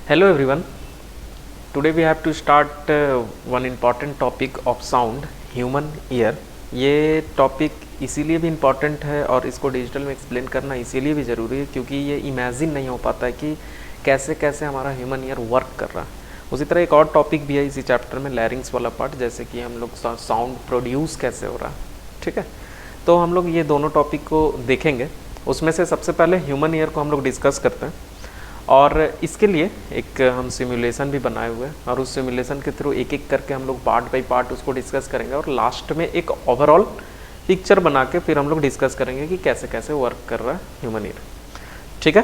Hello everyone. Today we have to start one important topic of sound, human ear. ये topic इसीलिए भी important है और इसको डिजिटल में एक्सप्लेन करना इसीलिए भी ज़रूरी है क्योंकि ये इमेजिन नहीं हो पाता है कि कैसे कैसे हमारा ह्यूमन ईयर वर्क कर रहा है। उसी तरह एक और टॉपिक भी है इसी चैप्टर में, लैरिंग्स वाला पार्ट, जैसे कि हम लोग साउंड प्रोड्यूस कैसे हो रहा है। ठीक है, तो हम लोग ये दोनों टॉपिक को देखेंगे। उसमें से सबसे पहले ह्यूमन ईयर को हम लोग डिस्कस करते हैं और इसके लिए एक हम सिमुलेशन भी बनाए हुए हैं और उस सिमुलेशन के थ्रू एक एक करके हम लोग पार्ट बाय पार्ट उसको डिस्कस करेंगे और लास्ट में एक ओवरऑल पिक्चर बना के फिर हम लोग डिस्कस करेंगे कि कैसे कैसे वर्क कर रहा है ह्यूमन ईयर। ठीक है,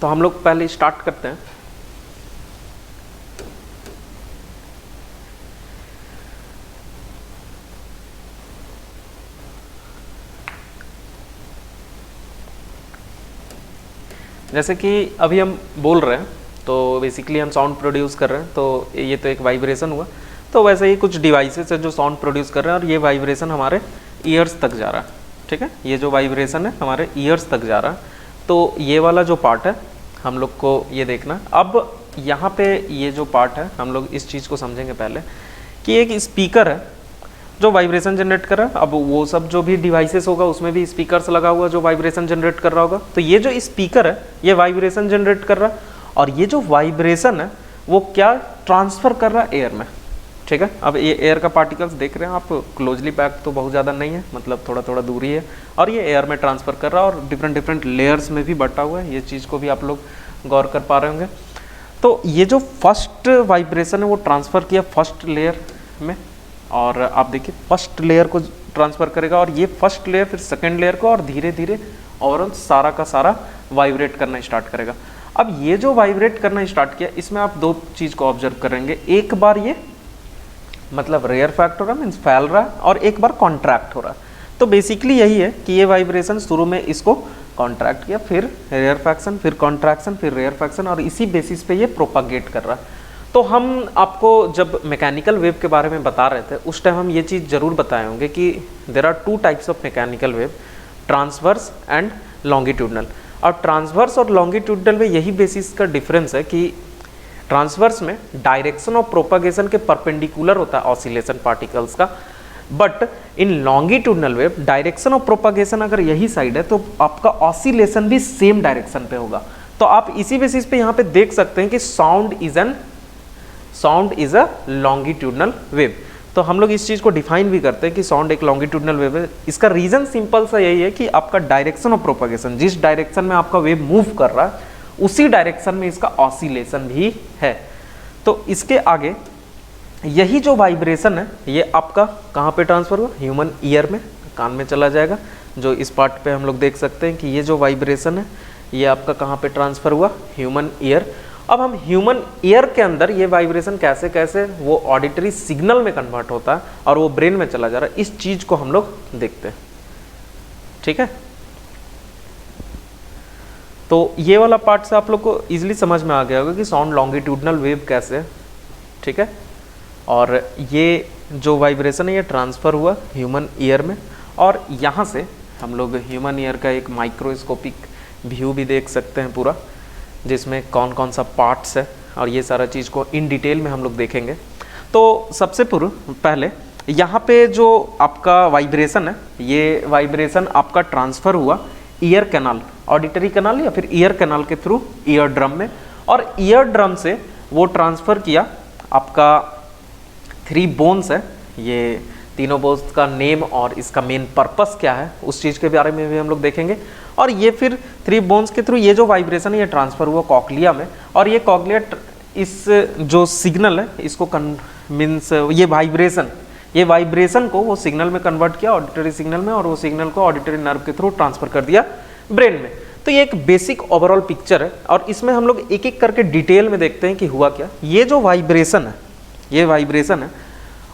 तो हम लोग पहले स्टार्ट करते हैं। जैसे कि अभी हम बोल रहे हैं तो बेसिकली हम साउंड प्रोड्यूस कर रहे हैं, तो ये तो एक वाइब्रेशन हुआ। तो वैसे ही कुछ डिवाइसेस है जो साउंड प्रोड्यूस कर रहे हैं और ये वाइब्रेशन हमारे ईयर्स तक जा रहा है। ठीक है, ये जो वाइब्रेशन है हमारे ईयर्स तक जा रहा है। तो ये वाला जो पार्ट है हम लोग को ये देखना। अब यहाँ पे ये जो पार्ट है हम लोग इस चीज़ को समझेंगे पहले कि एक स्पीकर है जो वाइब्रेशन जनरेट कर रहा है। अब वो सब जो भी डिवाइसेस होगा उसमें भी स्पीकर्स लगा हुआ जो वाइब्रेशन जनरेट कर रहा होगा। तो ये जो स्पीकर है ये वाइब्रेशन जनरेट कर रहा है और ये जो वाइब्रेशन है वो क्या ट्रांसफ़र कर रहा है एयर में। ठीक है, अब ये एयर का पार्टिकल्स देख रहे हैं आप, क्लोजली पैक तो बहुत ज़्यादा नहीं है, मतलब थोड़ा थोड़ा दूरी है और ये एयर में ट्रांसफ़र कर रहा है और डिफरेंट डिफरेंट लेयर्स में भी बटा हुआ है। ये चीज़ को भी आप लोग गौर कर पा रहे होंगे। तो ये जो फर्स्ट वाइब्रेशन है वो ट्रांसफ़र किया फर्स्ट लेयर में और आप देखिए फर्स्ट लेयर को ट्रांसफ़र करेगा और ये फर्स्ट लेयर फिर सेकंड लेयर को और धीरे धीरे ओवरऑल सारा का सारा वाइब्रेट करना स्टार्ट करेगा। अब ये जो वाइब्रेट करना स्टार्ट किया इसमें आप दो चीज़ को ऑब्जर्व करेंगे, एक बार ये मतलब रेयर फैक्ट हो रहा है, मीन्स फैल रहा है, और एक बार कॉन्ट्रैक्ट हो रहा है। तो बेसिकली यही है कि ये वाइब्रेशन शुरू में इसको कॉन्ट्रैक्ट किया, फिर रेयर फैक्शन, फिर कॉन्ट्रैक्शन, फिर रेयर फैक्शन और इसी बेसिस पे ये प्रोपागेट कर रहा है। तो हम आपको जब मैकेनिकल वेव के बारे में बता रहे थे उस टाइम हम ये चीज़ ज़रूर बताए होंगे कि there are two types of mechanical wave, transverse and longitudinal. और ट्रांसवर्स और लॉन्गिट्यूडनल में यही बेसिस का डिफरेंस है कि ट्रांसवर्स में डायरेक्शन ऑफ प्रोपागेशन के परपेंडिकुलर होता है ऑसिलेशन पार्टिकल्स का, but in longitudinal wave direction of propagation अगर यही साइड है तो आपका ऑसिलेशन भी सेम डायरेक्शन पे होगा। तो आप इसी बेसिस पे यहाँ पे देख सकते हैं कि sound is a longitudinal wave. तो हम लोग इस चीज़ को डिफाइन भी करते हैं कि साउंड एक लॉन्गिट्यूडनल वेव है। इसका रीजन सिंपल सा यही है कि आपका डायरेक्शन ऑफ प्रोपागेशन, जिस डायरेक्शन में आपका वेव मूव कर रहा है उसी डायरेक्शन में इसका ऑसिलेशन भी है। तो इसके आगे यही जो वाइब्रेशन है ये आपका कहाँ पे ट्रांसफर हुआ, ह्यूमन ईयर में, कान में चला जाएगा। जो इस पार्ट पे हम लोग देख सकते हैं कि ये जो वाइब्रेशन है ये आपका कहाँ पे ट्रांसफर हुआ, ह्यूमन ईयर। अब हम ह्यूमन ईयर के अंदर ये वाइब्रेशन कैसे कैसे वो ऑडिटरी सिग्नल में कन्वर्ट होता है और वो ब्रेन में चला जा रहा है, इस चीज को हम लोग देखते हैं। ठीक है, तो ये वाला पार्ट से आप लोग को इजीली समझ में आ गया होगा कि साउंड लॉन्गिट्यूडनल वेव कैसे है। ठीक है, और ये जो वाइब्रेशन है ये ट्रांसफ़र हुआ ह्यूमन ईयर में और यहाँ से हम लोग ह्यूमन ईयर का एक माइक्रोस्कोपिक व्यू भी देख सकते हैं पूरा, जिसमें कौन कौन सा पार्ट्स है और ये सारा चीज़ को इन डिटेल में हम लोग देखेंगे। तो सबसे पहले यहाँ पे जो आपका वाइब्रेशन है ये वाइब्रेशन आपका ट्रांसफ़र हुआ ईयर कैनाल, ऑडिटरी कैनाल या फिर ईयर कैनाल के थ्रू ईयर ड्रम में, और ईयर ड्रम से वो ट्रांसफ़र किया आपका 3 बोन्स है। ये तीनों बोन्स का नेम और इसका मेन पर्पस क्या है उस चीज़ के बारे में भी हम लोग देखेंगे। और ये फिर 3 बोन्स के थ्रू ये जो वाइब्रेशन है ये ट्रांसफ़र हुआ कॉक्लिया में, और ये कॉक्लिया इस जो सिग्नल है इसको मीन्स ये वाइब्रेशन को वो सिग्नल में कन्वर्ट किया, ऑडिटरी सिग्नल में, और वो सिग्नल को ऑडिटरी नर्व के थ्रू ट्रांसफ़र कर दिया ब्रेन में। तो ये एक बेसिक ओवरऑल पिक्चर है और इसमें हम लोग एक एक करके डिटेल में देखते हैं कि हुआ क्या। ये जो वाइब्रेशन है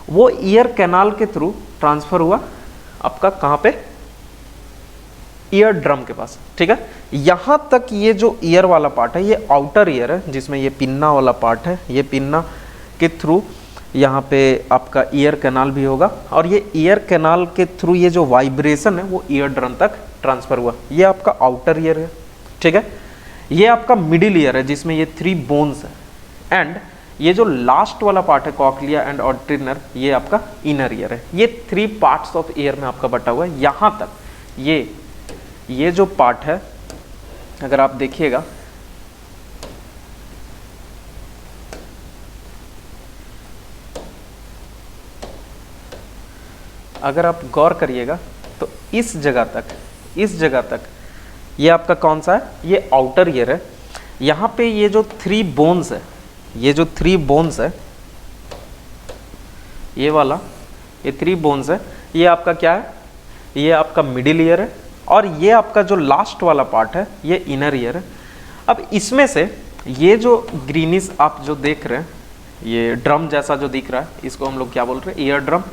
वो ईयर कैनाल के थ्रू ट्रांसफ़र हुआ आपका कहाँ पे, ईयर ड्रम के पास। ठीक है, यहाँ तक ये जो ईयर वाला पार्ट है ये आउटर ईयर है, जिसमें ये पिन्ना वाला पार्ट है, ये पिन्ना के थ्रू यहाँ पे आपका ईयर कैनाल भी होगा और ये ईयर कैनाल के थ्रू ये जो वाइब्रेशन है वो ईयर ड्रम तक ट्रांसफ़र हुआ। ये आपका आउटर ईयर है। ठीक है, ये आपका मिडिल ईयर है जिसमें ये 3 बोन्स है, एंड ये जो लास्ट वाला पार्ट है कॉक्लिया एंड ऑडिटरी नर्व, ये आपका इनर ईयर है। ये 3 पार्ट्स ऑफ ईयर में आपका बटा हुआ है। यहाँ तक ये जो पार्ट है, अगर आप देखिएगा, अगर आप गौर करिएगा तो इस जगह तक ये आपका कौन सा है, ये आउटर ईयर है। यहाँ पे ये जो 3 बोन्स है, ये जो 3 बोन्स है, ये वाला, ये 3 बोन्स है, ये आपका क्या है, ये आपका मिडिल ईयर है, और ये आपका जो लास्ट वाला पार्ट है ये इनर ईयर है। अब इसमें से ये जो ग्रीनिश आप जो देख रहे हैं, ये ड्रम जैसा जो दिख रहा है, इसको हम लोग क्या बोल रहे हैं, ईयर ड्रम।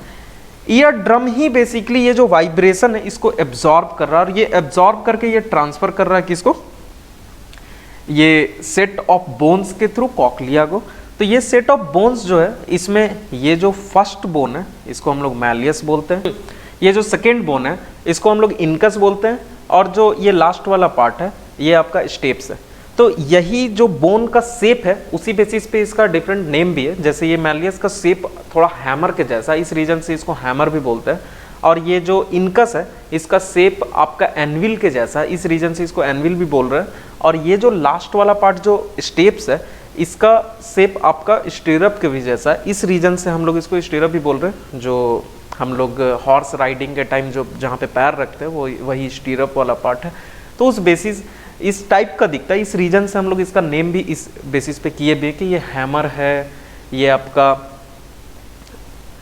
ईयर ड्रम ही बेसिकली ये जो वाइब्रेशन है इसको एब्जॉर्ब कर रहा है, और ये एब्जॉर्ब करके ये ट्रांसफर कर रहा है किसको, ये सेट ऑफ बोन्स के थ्रू कॉक्लिया को। तो ये सेट ऑफ बोन्स जो है, इसमें ये जो फर्स्ट बोन है इसको हम लोग मैलियस बोलते हैं, ये जो सेकेंड बोन है इसको हम लोग इनकस बोलते हैं, और जो ये लास्ट वाला पार्ट है ये आपका स्टेप्स है। तो यही जो बोन का शेप है उसी बेसिस पे इसका डिफरेंट नेम भी है। जैसे ये मैलियस का शेप थोड़ा हैमर के जैसा, इस रीजन से इसको हैमर भी बोलते हैं, और ये जो इनकस है इसका शेप आपका एनविल के जैसा है, इस रीजन से इसको एनविल भी बोल रहे हैं। और ये जो लास्ट वाला पार्ट जो स्टेप्स है इसका शेप आपका स्टीरअप के भी जैसा है, इस रीजन से हम लोग इसको स्टीरअप भी बोल रहे हैं। जो हम लोग हॉर्स राइडिंग के टाइम जो जहाँ पे पैर रखते हैं वो वही स्टीरअप वाला पार्ट है। तो उस बेसिस इस टाइप का दिखता है, इस रीजन से हम लोग इसका नेम भी इस बेसिस पे किए भी कि ये हैमर है, ये आपका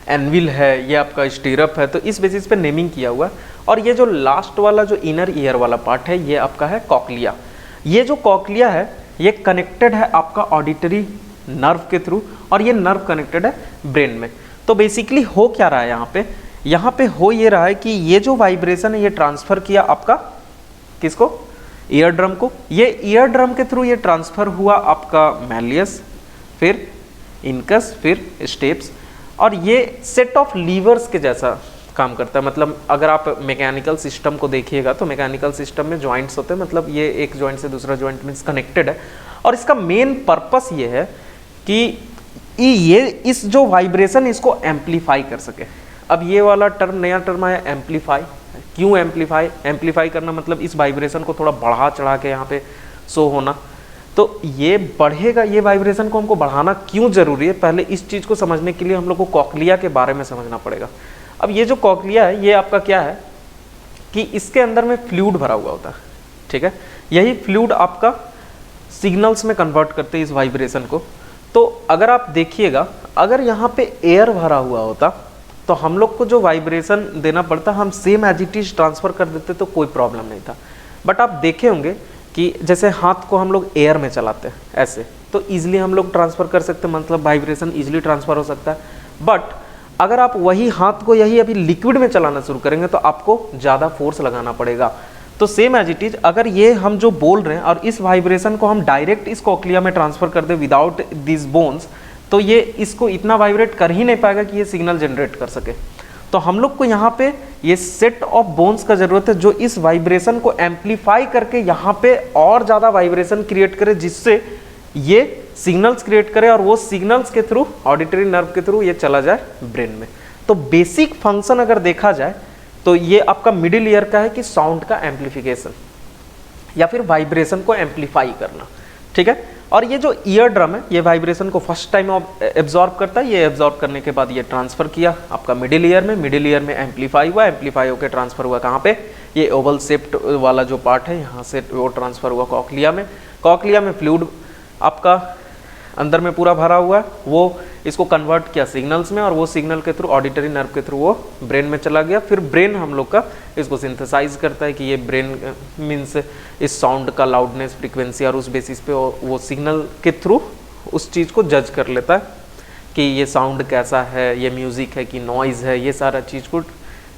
एनविल है, ये आपका स्टीरअप है, तो इस बेसिस पे नेमिंग किया हुआ है। और ये जो लास्ट वाला जो इनर ईयर वाला पार्ट है ये आपका है कॉक्लिया। ये जो कॉक्लिया है ये कनेक्टेड है आपका ऑडिटरी नर्व के थ्रू, और ये नर्व कनेक्टेड है ब्रेन में। तो बेसिकली हो क्या रहा है यहाँ पे हो ये रहा है कि ये जो वाइब्रेशन है ये ट्रांसफर किया आपका किसको, ईयर ड्रम को। ये ईयर ड्रम के थ्रू ये ट्रांसफर हुआ आपका मैलियस, फिर इनकस, फिर स्टेप्स, और ये सेट ऑफ लीवर्स के जैसा काम करता है। मतलब अगर आप मैकेनिकल सिस्टम को देखिएगा तो मैकेनिकल सिस्टम में जॉइंट्स होते हैं, मतलब ये एक जॉइंट से दूसरा जॉइंट मीन्स कनेक्टेड है, और इसका मेन पर्पस ये है कि ये इस जो वाइब्रेशन इसको एम्पलीफाई कर सके। अब ये वाला टर्म, नया टर्म आया एम्पलीफाई। क्यों एम्पलीफाई? एम्पलीफाई करना मतलब इस वाइब्रेशन को थोड़ा बढ़ा चढ़ा के यहाँ पे शो होना। तो ये बढ़ेगा, ये वाइब्रेशन को हमको बढ़ाना क्यों जरूरी है, पहले इस चीज़ को समझने के लिए हम लोग को कॉक्लिया के बारे में समझना पड़ेगा। अब ये जो कॉक्लिया है ये आपका क्या है कि इसके अंदर में फ्लूइड भरा हुआ होता है, ठीक है। यही फ्लूइड आपका सिग्नल्स में कन्वर्ट करते हैं इस वाइब्रेशन को। तो अगर आप देखिएगा, अगर यहाँ पे एयर भरा हुआ होता तो हम लोग को जो वाइब्रेशन देना पड़ता हम same as it is transfer कर देते तो कोई प्रॉब्लम नहीं था। बट आप देखे होंगे कि जैसे हाथ को हम लोग एयर में चलाते हैं ऐसे, तो ईजिली हम लोग ट्रांसफ़र कर सकते हैं, मतलब वाइब्रेशन ईजिली ट्रांसफ़र हो सकता है। बट अगर आप वही हाथ को यही अभी लिक्विड में चलाना शुरू करेंगे तो आपको ज़्यादा फोर्स लगाना पड़ेगा। तो सेम एज इट इज अगर ये हम जो बोल रहे हैं और इस वाइब्रेशन को हम डायरेक्ट इस कॉक्लिया में ट्रांसफ़र कर दें विदाउट दिस बोन्स, तो ये इसको इतना वाइब्रेट कर ही नहीं पाएगा कि ये सिग्नल जनरेट कर सके। तो हम लोग को यहाँ पे ये सेट ऑफ बोन्स का ज़रूरत है जो इस वाइब्रेशन को एम्पलीफाई करके यहाँ पे और ज़्यादा वाइब्रेशन क्रिएट करे, जिससे ये सिग्नल्स क्रिएट करे और वो सिग्नल्स के थ्रू ऑडिटरी नर्व के थ्रू ये चला जाए ब्रेन में। तो बेसिक फंक्शन अगर देखा जाए तो ये आपका मिडिल ईयर का है कि साउंड का एम्पलीफिकेशन या फिर वाइब्रेशन को एम्पलीफाई करना, ठीक है। और ये जो ईयर ड्रम है ये वाइब्रेशन को फर्स्ट टाइम एब्जॉर्ब करता है। ये एब्जॉर्ब करने के बाद ये ट्रांसफ़र किया आपका मिडिल ईयर में, मिडिल ईयर में एम्पलीफाई हुआ, एम्पलीफाई होकर ट्रांसफ़र हुआ कहाँ पे, ये ओवल शेप्ड वाला जो पार्ट है यहाँ से वो ट्रांसफ़र हुआ कॉक्लिया में। कॉक्लिया में फ्लूइड आपका अंदर में पूरा भरा हुआ है, वो इसको कन्वर्ट किया सिग्नल्स में और वो सिग्नल के थ्रू ऑडिटरी नर्व के थ्रू वो ब्रेन में चला गया। फिर ब्रेन हम लोग का इसको सिंथेसाइज करता है कि ये ब्रेन मीन्स इस साउंड का लाउडनेस, फ्रीक्वेंसी, और उस बेसिस पे वो सिग्नल के थ्रू उस चीज़ को जज कर लेता है कि ये साउंड कैसा है, ये म्यूज़िक है कि नॉइज़ है, ये सारा चीज़ को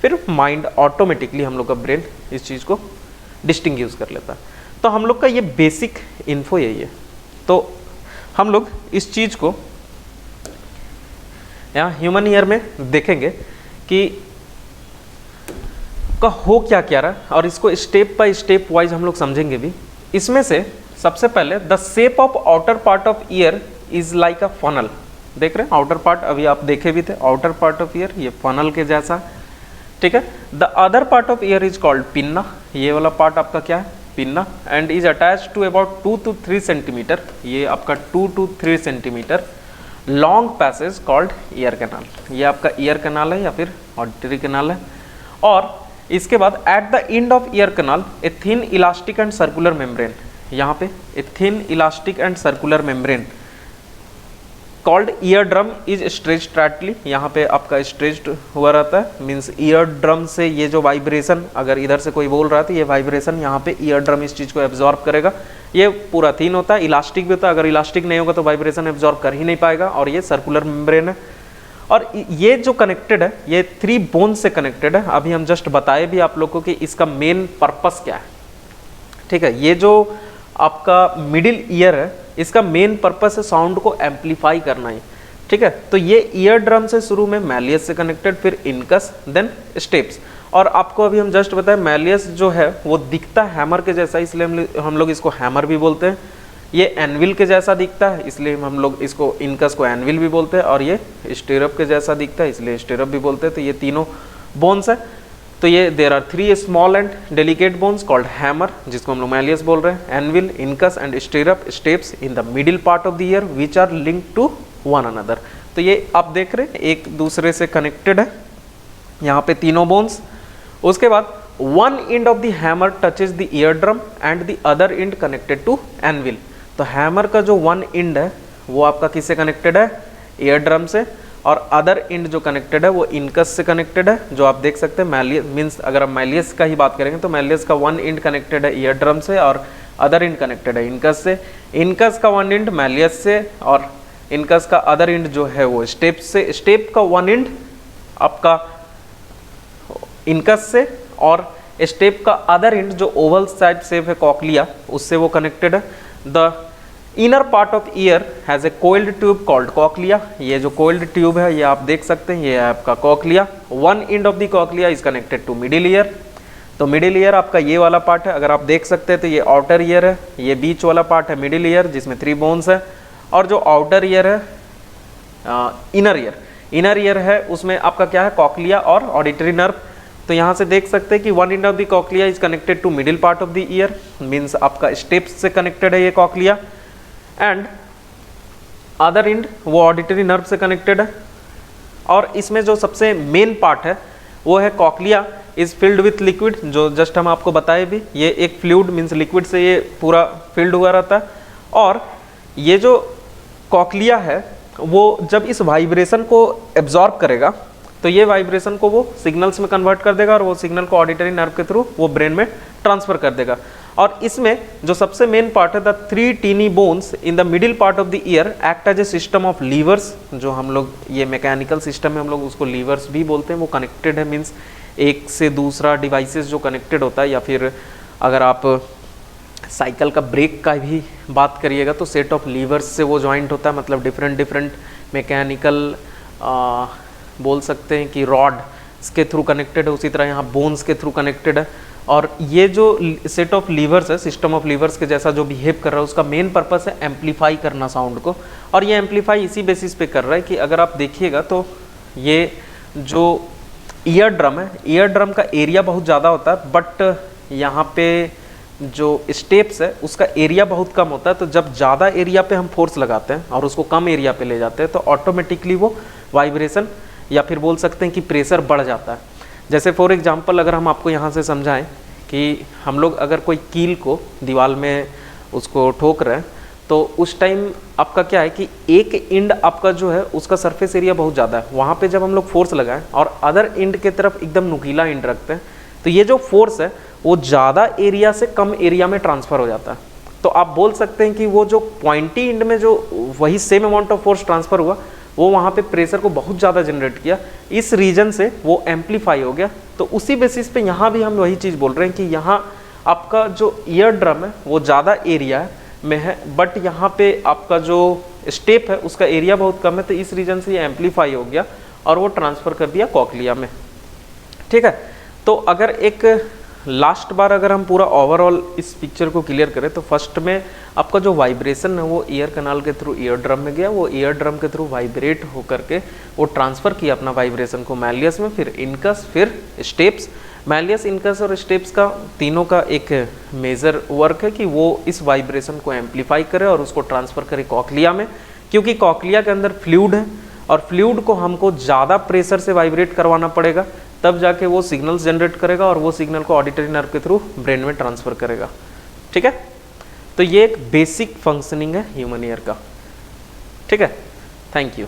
फिर माइंड ऑटोमेटिकली हम लोग का ब्रेन इस चीज़ को डिस्टिंग्विश कर लेता है। तो हम लोग का ये बेसिक इन्फो यही है। तो हम लोग इस चीज़ को यहाँ ह्यूमन ईयर में देखेंगे कि का हो क्या क्या रहा, और इसको स्टेप बाय स्टेप वाइज हम लोग समझेंगे भी। इसमें से सबसे पहले the shape of outer part of ear is like a funnel. देख रहे हैं आउटर पार्ट, अभी आप देखे भी थे आउटर पार्ट ऑफ ईयर, ये फनल के जैसा, ठीक है। The other part of ear is called pinna, ये वाला पार्ट आपका क्या है, pinna, and is attach to about 2 to 3 centimetre, ये आपका 2 to 3 centimetre long passage called ear canal, ये आपका ईयर कैनाल है या फिर ऑडिटरी कैनाल है। और इसके बाद at the end of ear canal a thin elastic and circular membrane, यहाँ पे a thin elastic and circular membrane called ear drum is stretched tightly, यहाँ पे आपका स्ट्रेच्ड हुआ रहता है, मीन्स ईयर ड्रम से ये जो वाइब्रेशन, अगर इधर से कोई बोल रहा है तो ये वाइब्रेशन यहाँ पे ईयर ड्रम इस चीज़ को एब्जॉर्ब करेगा। ये पूरा थिन होता है, इलास्टिक भी होता है, अगर इलास्टिक नहीं होगा तो वाइब्रेशन एब्जॉर्ब कर ही नहीं पाएगा, और ये सर्कुलर मेम्ब्रेन है। और ये जो कनेक्टेड है ये 3 बोन से कनेक्टेड है। अभी हम जस्ट बताए भी आप लोग को कि इसका मेन पर्पस क्या है, ठीक है। ये जो आपका मिडिल ईयर है इसका मेन पर्पस है साउंड को एम्पलीफाई करना ही, ठीक है। तो ये ईयर ड्रम से शुरू में मैलियस से कनेक्टेड, फिर इनकस, देन स्टेप्स। और आपको अभी हम जस्ट बताएं मैलियस जो है वो दिखता है हैमर के जैसा, इसलिए हम लोग इसको हैमर भी बोलते हैं। ये एनविल के जैसा दिखता है इसलिए हम लोग इसको इनकस को एनविल भी बोलते हैं, और ये स्टीरअप के जैसा दिखता है इसलिए स्टीरअप भी बोलते हैं। तो ये तीनों बोन्स है। तो ये there are 3 small and delicate bones called hammer, जिसको हम लोग मैलियस बोल रहे हैं, anvil, incus and stirrup stapes in the middle part of the ear which are link to one another. तो ये आप देख रहे हैं एक दूसरे से कनेक्टेड है यहाँ पे तीनों बोन्स। उसके बाद one end of the hammer touches the ear drum and the other end connected to anvil. तो हैमर का जो वन एंड है वो आपका किससे कनेक्टेड है, ईयर ड्रम से, और अदर एंड जो कनेक्टेड है वो इनकस से कनेक्टेड है, जो आप देख सकते हैं मैलियस, मीन्स अगर हम मैलियस का ही बात करेंगे तो मैलियस का वन एंड कनेक्टेड है ईयर ड्रम से और अदर एंड कनेक्टेड है इनकस से। इनकस का वन एंड मैलियस से और इनकस का अदर एंड जो है वो स्टेप से। स्टेप का वन एंड आपका इनकस से और स्टेप का अदर एंड जो ओवल टाइप शेप है कॉकलिया, उससे वो कनेक्टेड है। The inner part of year has a coiled tube called cochlea. ये जो कोइल्ड ट्यूब है ये आप देख सकते हैं, ये है आपका cochlea. One end of the cochlea is connected to middle ear. तो मिडिल ईयर आपका ये वाला पार्ट है, अगर आप देख सकते हैं तो ये आउटर ईयर है, ये बीच वाला पार्ट है मिडिल ईयर जिसमें 3 बोन्स है, और जो आउटर ईयर है इनर ईयर, इनर ईयर है उसमें आपका क्या है, कॉकलिया और ऑडिटरी नर्व। तो यहाँ से देख सकते हैं कि one end of the cochlea is connected to middle part of the ear, means आपका स्टेप्स से कनेक्टेड है ये कॉकलिया, एंड अदर एंड वो ऑडिटरी नर्व से कनेक्टेड है। और इसमें जो सबसे मेन पार्ट है वो है cochlea is filled with liquid, जो जस्ट हम आपको बताए भी, ये एक फ्लूइड मीन्स लिक्विड से ये पूरा फिल्ड हुआ रहता है। और ये जो कॉकलिया है वो जब इस वाइब्रेशन को एब्जॉर्ब करेगा तो ये वाइब्रेशन को वो सिग्नल्स में कन्वर्ट कर देगा और वो सिग्नल को ऑडिटरी नर्व के थ्रू वो ब्रेन में ट्रांसफर कर देगा। और इसमें जो सबसे मेन पार्ट है the 3 tiny bones in the middle part of the ear act as a system of levers, जो हम लोग ये मैकेनिकल सिस्टम है हम लोग उसको लीवर्स भी बोलते हैं। वो कनेक्टेड है मीन्स एक से दूसरा डिवाइसेस जो कनेक्टेड होता है, या फिर अगर आप साइकिल का ब्रेक का भी बात करिएगा तो सेट ऑफ लीवर्स से वो जॉइंट होता है, मतलब डिफरेंट मैकेनिकल बोल सकते हैं कि रॉड के थ्रू कनेक्टेड है, उसी तरह यहाँ बोन्स के थ्रू कनेक्टेड है। और ये जो सेट ऑफ लीवर्स है, सिस्टम ऑफ लीवर्स के जैसा जो बिहेव कर रहा है, उसका मेन पर्पस है एम्पलीफाई करना साउंड को। और ये एम्पलीफाई इसी बेसिस पे कर रहा है कि अगर आप देखिएगा तो ये जो ईयर ड्रम है, ईयर ड्रम का एरिया बहुत ज़्यादा होता है, बट यहाँ पे जो स्टेप्स है उसका एरिया बहुत कम होता है। तो जब ज़्यादा एरिया पे हम फोर्स लगाते हैं और उसको कम एरिया पे ले जाते हैं तो ऑटोमेटिकली वो वाइब्रेशन या फिर बोल सकते हैं कि प्रेशर बढ़ जाता है। जैसे फॉर एग्जांपल अगर हम आपको यहाँ से समझाएं कि हम लोग अगर कोई कील को दीवार में उसको ठोक रहे हैं तो उस टाइम आपका क्या है कि एक एंड आपका जो है उसका सरफेस एरिया बहुत ज़्यादा है, वहाँ पे जब हम लोग फोर्स लगाएं और अदर एंड के तरफ एकदम नुकीला एंड रखते हैं तो ये जो फोर्स है वो ज़्यादा एरिया से कम एरिया में ट्रांसफ़र हो जाता है। तो आप बोल सकते हैं कि वो जो पॉइंटी एंड में जो वही same amount of force transfer हुआ वो वहाँ पे प्रेशर को बहुत ज़्यादा जनरेट किया, इस रीजन से वो एम्पलीफाई हो गया। तो उसी बेसिस पे यहाँ भी हम वही चीज़ बोल रहे हैं कि यहाँ आपका जो ईयर ड्रम है वो ज़्यादा एरिया में है, बट यहाँ पे आपका जो स्टेप है उसका एरिया बहुत कम है, तो इस रीजन से ये एम्पलीफाई हो गया और वो ट्रांसफ़र कर दिया कॉकलिया में। ठीक है, तो अगर एक लास्ट बार अगर हम पूरा ओवरऑल इस पिक्चर को क्लियर करें तो फर्स्ट में आपका जो वाइब्रेशन है वो ईयर कनाल के थ्रू ईयर ड्रम में गया, वो ईयर ड्रम के थ्रू वाइब्रेट होकर के वो ट्रांसफ़र किया अपना वाइब्रेशन को मैलियस में, फिर इनकस, फिर स्टेप्स। मैलियस, इनकस और स्टेप्स का तीनों का एक मेजर वर्क है कि वो इस वाइब्रेशन को एम्पलीफाई करे और उसको ट्रांसफ़र करे कॉक्लिया में, क्योंकि कॉक्लिया के अंदर फ्लूइड है और फ्लूइड को हमको ज़्यादा प्रेशर से वाइब्रेट करवाना पड़ेगा, तब जाके वो सिग्नल्स जनरेट करेगा और वो सिग्नल को ऑडिटरी नर्व के थ्रू ब्रेन में ट्रांसफ़र करेगा। ठीक है, तो ये एक बेसिक फंक्शनिंग है ह्यूमन ईयर का। ठीक है, थैंक यू।